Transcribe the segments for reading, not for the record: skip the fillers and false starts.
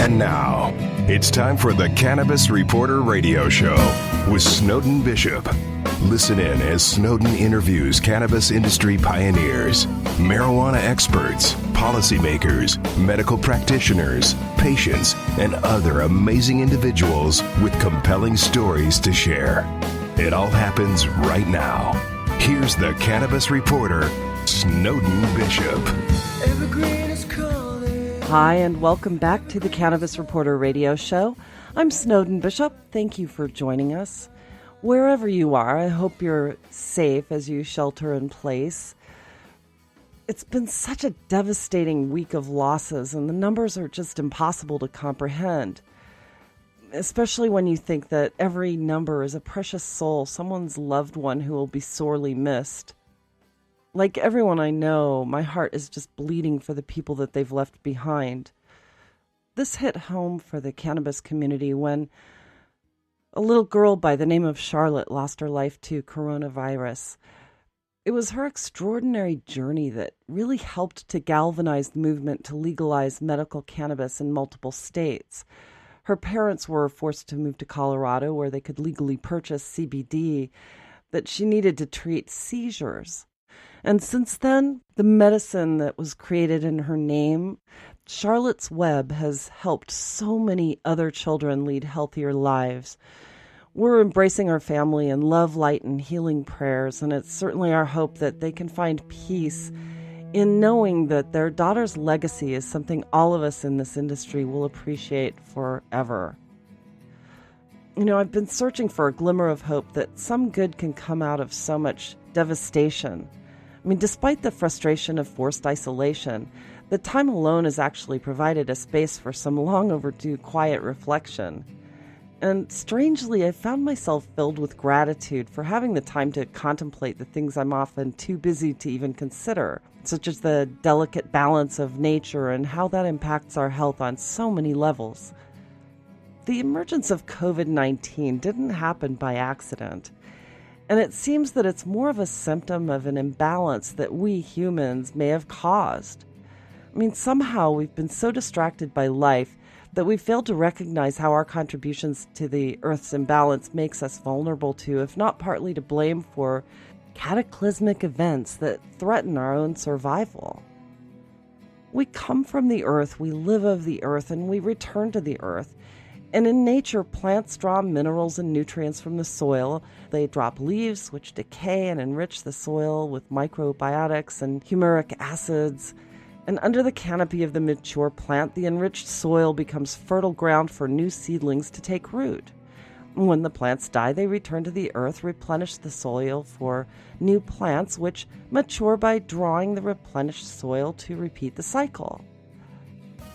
And now, it's time for the Cannabis Reporter Radio Show with Snowden Bishop. Listen in as Snowden interviews cannabis industry pioneers, marijuana experts, policymakers, medical practitioners, patients, and other amazing individuals with compelling stories to share. It all happens right now. Here's the Cannabis Reporter, Snowden Bishop. Evergreen is calling. Hi, and welcome back to the Cannabis Reporter Radio Show. I'm Snowden Bishop. Thank you for joining us. Wherever you are, I hope you're safe as you shelter in place. It's been such a devastating week of losses, and the numbers are just impossible to comprehend, especially when you think that every number is a precious soul, someone's loved one who will be sorely missed. Like everyone I know, my heart is just bleeding for the people that they've left behind. This hit home for the cannabis community when a little girl by the name of Charlotte lost her life to coronavirus. It was her extraordinary journey that really helped to galvanize the movement to legalize medical cannabis in multiple states. Her parents were forced to move to Colorado where they could legally purchase CBD that she needed to treat seizures. And since then, the medicine that was created in her name, Charlotte's Web, has helped so many other children lead healthier lives. We're embracing our family in love, light, and healing prayers, and it's certainly our hope that they can find peace in knowing that their daughter's legacy is something all of us in this industry will appreciate forever. You know, I've been searching for a glimmer of hope that some good can come out of so much devastation. I mean, despite the frustration of forced isolation, the time alone has actually provided a space for some long overdue quiet reflection. And strangely, I found myself filled with gratitude for having the time to contemplate the things I'm often too busy to even consider, such as the delicate balance of nature and how that impacts our health on so many levels. The emergence of COVID-19 didn't happen by accident. And it seems that it's more of a symptom of an imbalance that we humans may have caused. I mean, somehow we've been so distracted by life that we failed to recognize how our contributions to the Earth's imbalance makes us vulnerable to, if not partly to blame for, cataclysmic events that threaten our own survival. We come from the Earth, we live of the Earth, and we return to the Earth. And in nature, plants draw minerals and nutrients from the soil. They drop leaves, which decay and enrich the soil with microbiotics and humeric acids. And under the canopy of the mature plant, the enriched soil becomes fertile ground for new seedlings to take root. When the plants die, they return to the earth, replenish the soil for new plants, which mature by drawing the replenished soil to repeat the cycle.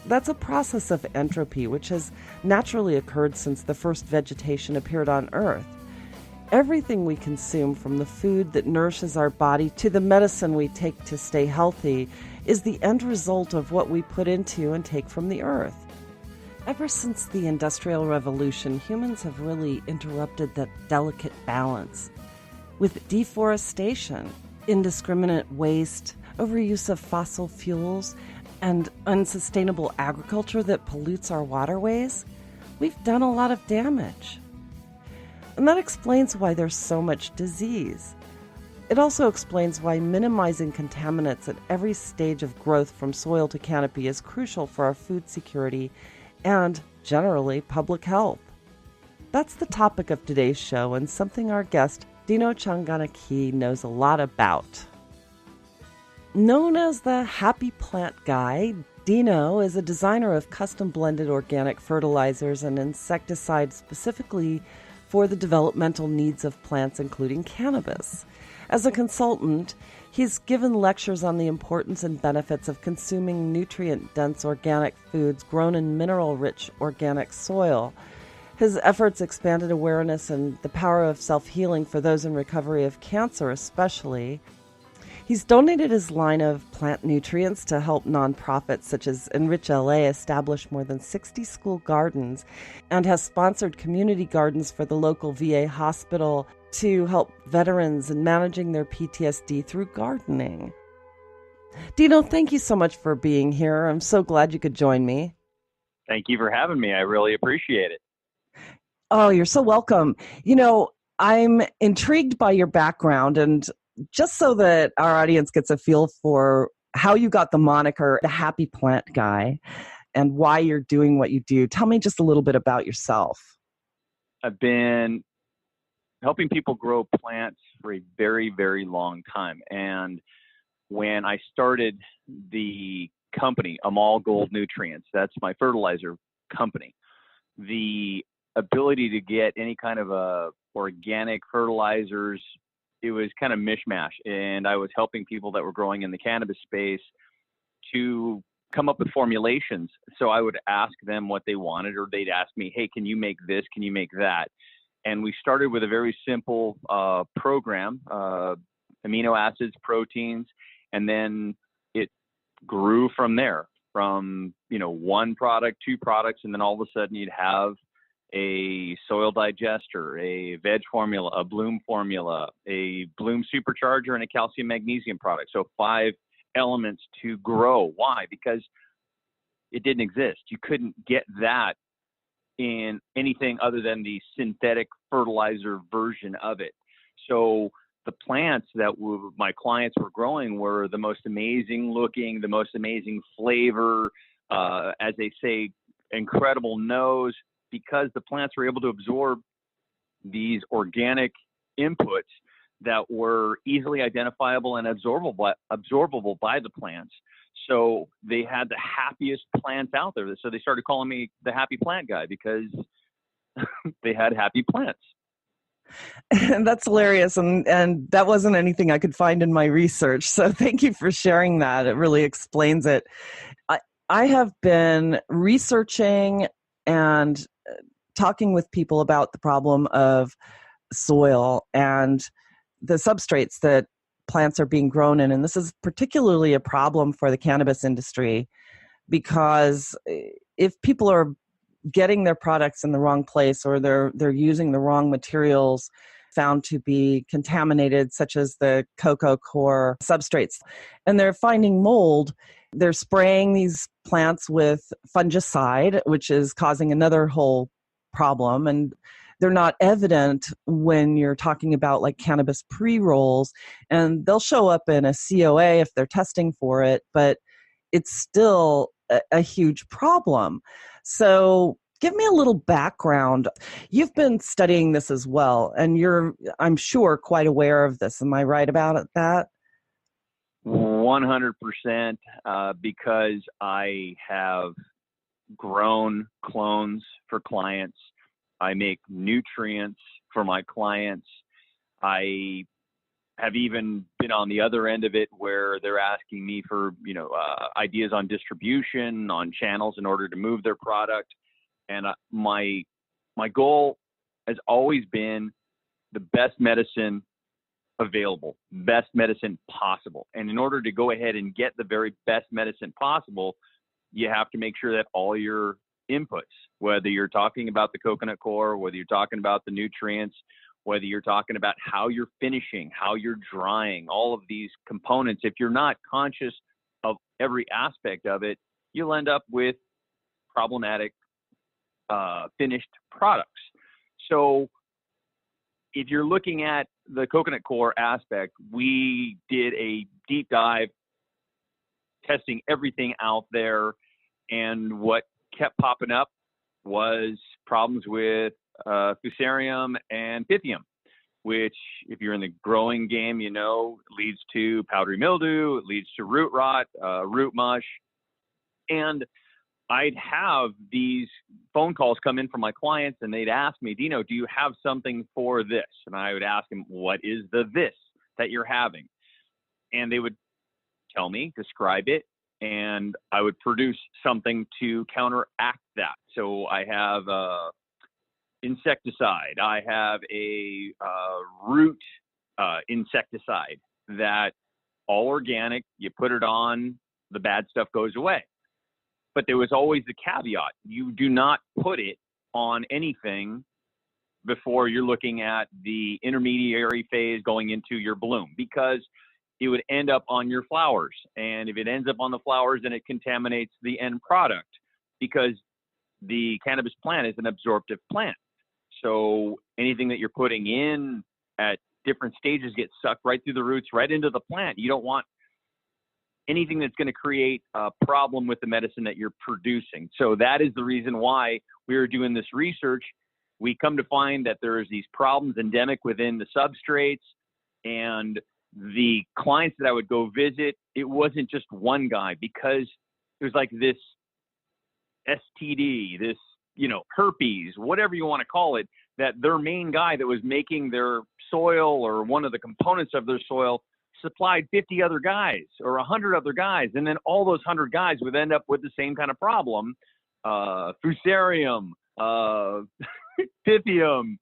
That's a process of entropy, which has naturally occurred since the first vegetation appeared on Earth. Everything we consume, from the food that nourishes our body to the medicine we take to stay healthy, is the end result of what we put into and take from the Earth. Ever since the Industrial Revolution, humans have really interrupted that delicate balance. With deforestation, indiscriminate waste, overuse of fossil fuels, and unsustainable agriculture that pollutes our waterways, we've done a lot of damage. And that explains why there's so much disease. It also explains why minimizing contaminants at every stage of growth from soil to canopy is crucial for our food security and, generally, public health. That's the topic of today's show and something our guest, Dino Changanaqui, knows a lot about. Known as the Happy Plant Guy, Dino is a designer of custom-blended organic fertilizers and insecticides specifically for the developmental needs of plants, including cannabis. As a consultant, he's given lectures on the importance and benefits of consuming nutrient-dense organic foods grown in mineral-rich organic soil. His efforts expanded awareness and the power of self-healing for those in recovery of cancer especially. He's donated his line of plant nutrients to help nonprofits such as Enrich LA establish more than 60 school gardens and has sponsored community gardens for the local VA hospital to help veterans in managing their PTSD through gardening. Dino, thank you so much for being here. I'm so glad you could join me. Thank you for having me. I really appreciate it. Oh, you're so welcome. I'm intrigued by your background, and just so that our audience gets a feel for how you got the moniker the Happy Plant Guy and why you're doing what you do, tell me just a little bit about yourself. I've been helping people grow plants for a very, very long time. And when I started the company, Amal Gold Nutrients, that's my fertilizer company, the ability to get any kind of organic fertilizers, it was kind of mishmash. And I was helping people that were growing in the cannabis space to come up with formulations. So I would ask them what they wanted, or they'd ask me, hey, can you make this? Can you make that? And we started with a very simple program, amino acids, proteins, and then it grew from there, from, one product, two products, and then all of a sudden you'd have a soil digester, a veg formula, a bloom formula, a bloom supercharger, and a calcium magnesium product. So 5 elements to grow. Why? Because it didn't exist. You couldn't get that in anything other than the synthetic fertilizer version of it. So the plants that my clients were growing were the most amazing looking, the most amazing flavor, as they say, incredible nose, because the plants were able to absorb these organic inputs that were easily identifiable and absorbable by the plants. So they had the happiest plants out there. So they started calling me the Happy Plant Guy because they had happy plants. And that's hilarious. And that wasn't anything I could find in my research. So thank you for sharing that. It really explains it. I have been researching and talking with people about the problem of soil and the substrates that plants are being grown in. And this is particularly a problem for the cannabis industry, because if people are getting their products in the wrong place, or they're using the wrong materials found to be contaminated, such as the cocoa core substrates, and they're finding mold, they're spraying these plants with fungicide, which is causing another whole problem. And they're not evident when you're talking about like cannabis pre-rolls, and they'll show up in a COA if they're testing for it, but it's still a huge problem. So give me a little background. You've been studying this as well, and you're, I'm sure, quite aware of this. Am I right about that? 100%, because I have grown clones for clients. I make nutrients for my clients. I have even been on the other end of it, where they're asking me for, ideas on distribution, on channels in order to move their product. And my goal has always been the best medicine available, best medicine possible. And in order to go ahead and get the very best medicine possible, you have to make sure that all your inputs, whether you're talking about the coconut core, whether you're talking about the nutrients, whether you're talking about how you're finishing, how you're drying, all of these components, if you're not conscious of every aspect of it, you'll end up with problematic finished products. So if you're looking at the coconut core aspect, we did a deep dive testing everything out there, and what kept popping up was problems with fusarium and pythium, which, if you're in the growing game, leads to powdery mildew, it leads to root rot, root mush. And I'd have these phone calls come in from my clients, and they'd ask me, Dino, do you have something for this? And I would ask them, what is this that you're having? And they would tell me, describe it, and I would produce something to counteract that. So I have insecticide. I have a root insecticide that all organic. You put it on, the bad stuff goes away. But there was always the caveat: you do not put it on anything before you're looking at the intermediary phase going into your bloom, because it would end up on your flowers. And if it ends up on the flowers, then it contaminates the end product, because the cannabis plant is an absorptive plant. So anything that you're putting in at different stages gets sucked right through the roots, right into the plant. You don't want anything that's going to create a problem with the medicine that you're producing. So that is the reason why we were doing this research. We come to find that there's these problems endemic within the substrates, and the clients that I would go visit, it wasn't just one guy, because there's like this STD, this, herpes, whatever you want to call it, that their main guy that was making their soil or one of the components of their soil supplied 50 other guys or 100 other guys. And then all those 100 guys would end up with the same kind of problem, fusarium, pythium,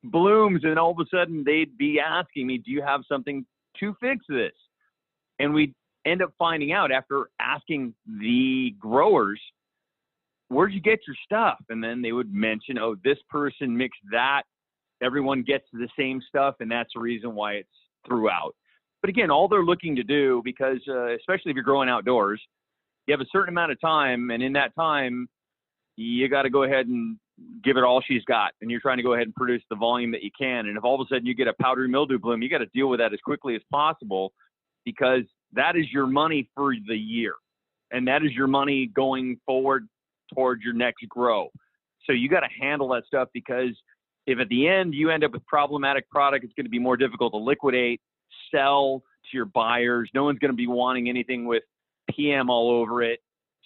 blooms. And all of a sudden they'd be asking me, do you have something to fix this? And we'd end up finding out after asking the growers, where'd you get your stuff? And then they would mention, oh, this person mixed that. Everyone gets the same stuff, and that's the reason why it's throughout. But again, all they're looking to do, because especially if you're growing outdoors, you have a certain amount of time, and in that time, you got to go ahead and give it all she's got, and you're trying to go ahead and produce the volume that you can. And if all of a sudden you get a powdery mildew bloom, you got to deal with that as quickly as possible, because that is your money for the year, and that is your money going forward towards your next grow. So you got to handle that stuff, because if at the end you end up with problematic product, it's going to be more difficult to liquidate, sell to your buyers. No one's going to be wanting anything with PM all over it.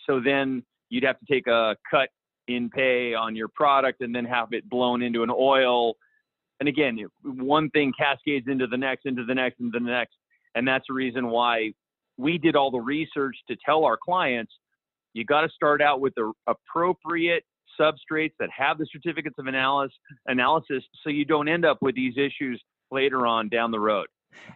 So then you'd have to take a cut in pay on your product and then have it blown into an oil. And again, one thing cascades into the next, into the next, into the next. And that's the reason why we did all the research to tell our clients, you got to start out with the appropriate substrates that have the certificates of analysis, so you don't end up with these issues later on down the road.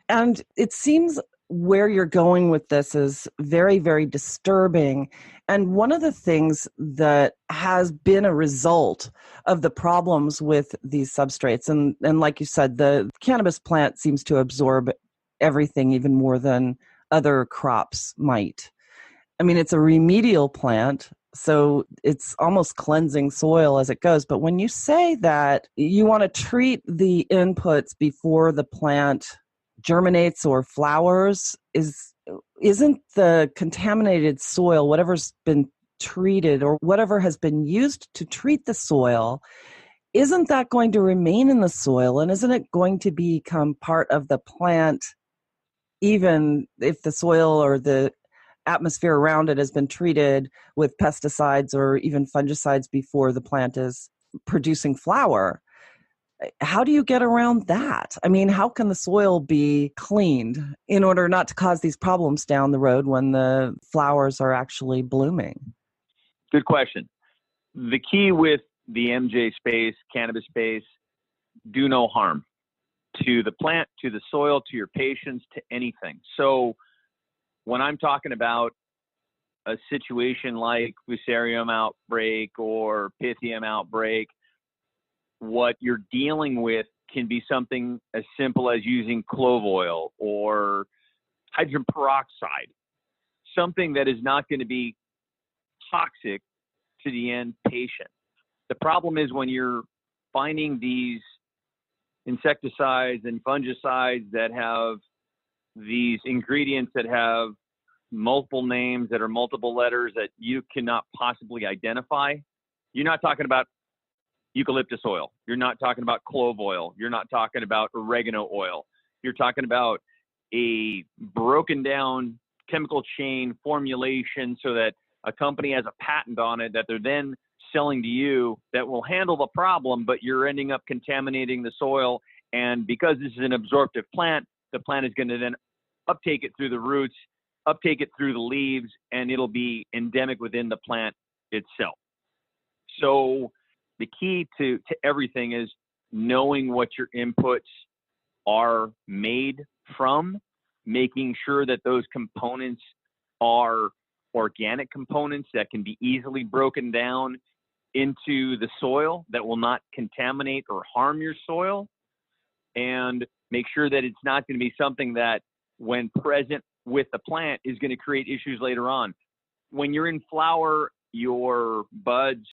And it seems where you're going with this is very, very disturbing. And one of the things that has been a result of the problems with these substrates, and like you said, the cannabis plant seems to absorb everything even more than other crops might. I mean, it's a remedial plant, so it's almost cleansing soil as it goes. But when you say that you want to treat the inputs before the plant germinates or flowers, isn't the contaminated soil, whatever's been treated or whatever has been used to treat the soil, isn't that going to remain in the soil? And isn't it going to become part of the plant, even if the soil or the atmosphere around it has been treated with pesticides or even fungicides before the plant is producing flower? How do you get around that? I mean, how can the soil be cleaned in order not to cause these problems down the road when the flowers are actually blooming? Good question. The key with the MJ space, cannabis space, do no harm to the plant, to the soil, to your patients, to anything. So when I'm talking about a situation like fusarium outbreak or pythium outbreak, what you're dealing with can be something as simple as using clove oil or hydrogen peroxide, something that is not going to be toxic to the end patient. The problem is when you're finding these insecticides and fungicides that have these ingredients that have multiple names, that are multiple letters that you cannot possibly identify. You're not talking about eucalyptus oil. You're not talking about clove oil. You're not talking about oregano oil. You're talking about a broken down chemical chain formulation so that a company has a patent on it that they're then selling to you that will handle the problem, but you're ending up contaminating the soil. And because this is an absorptive plant, the plant is going to then uptake it through the roots, uptake it through the leaves, and it'll be endemic within the plant itself. So the key to everything is knowing what your inputs are made from, making sure that those components are organic components that can be easily broken down into the soil that will not contaminate or harm your soil, and make sure that it's not going to be something that when present with the plant is going to create issues later on. When you're in flower, your buds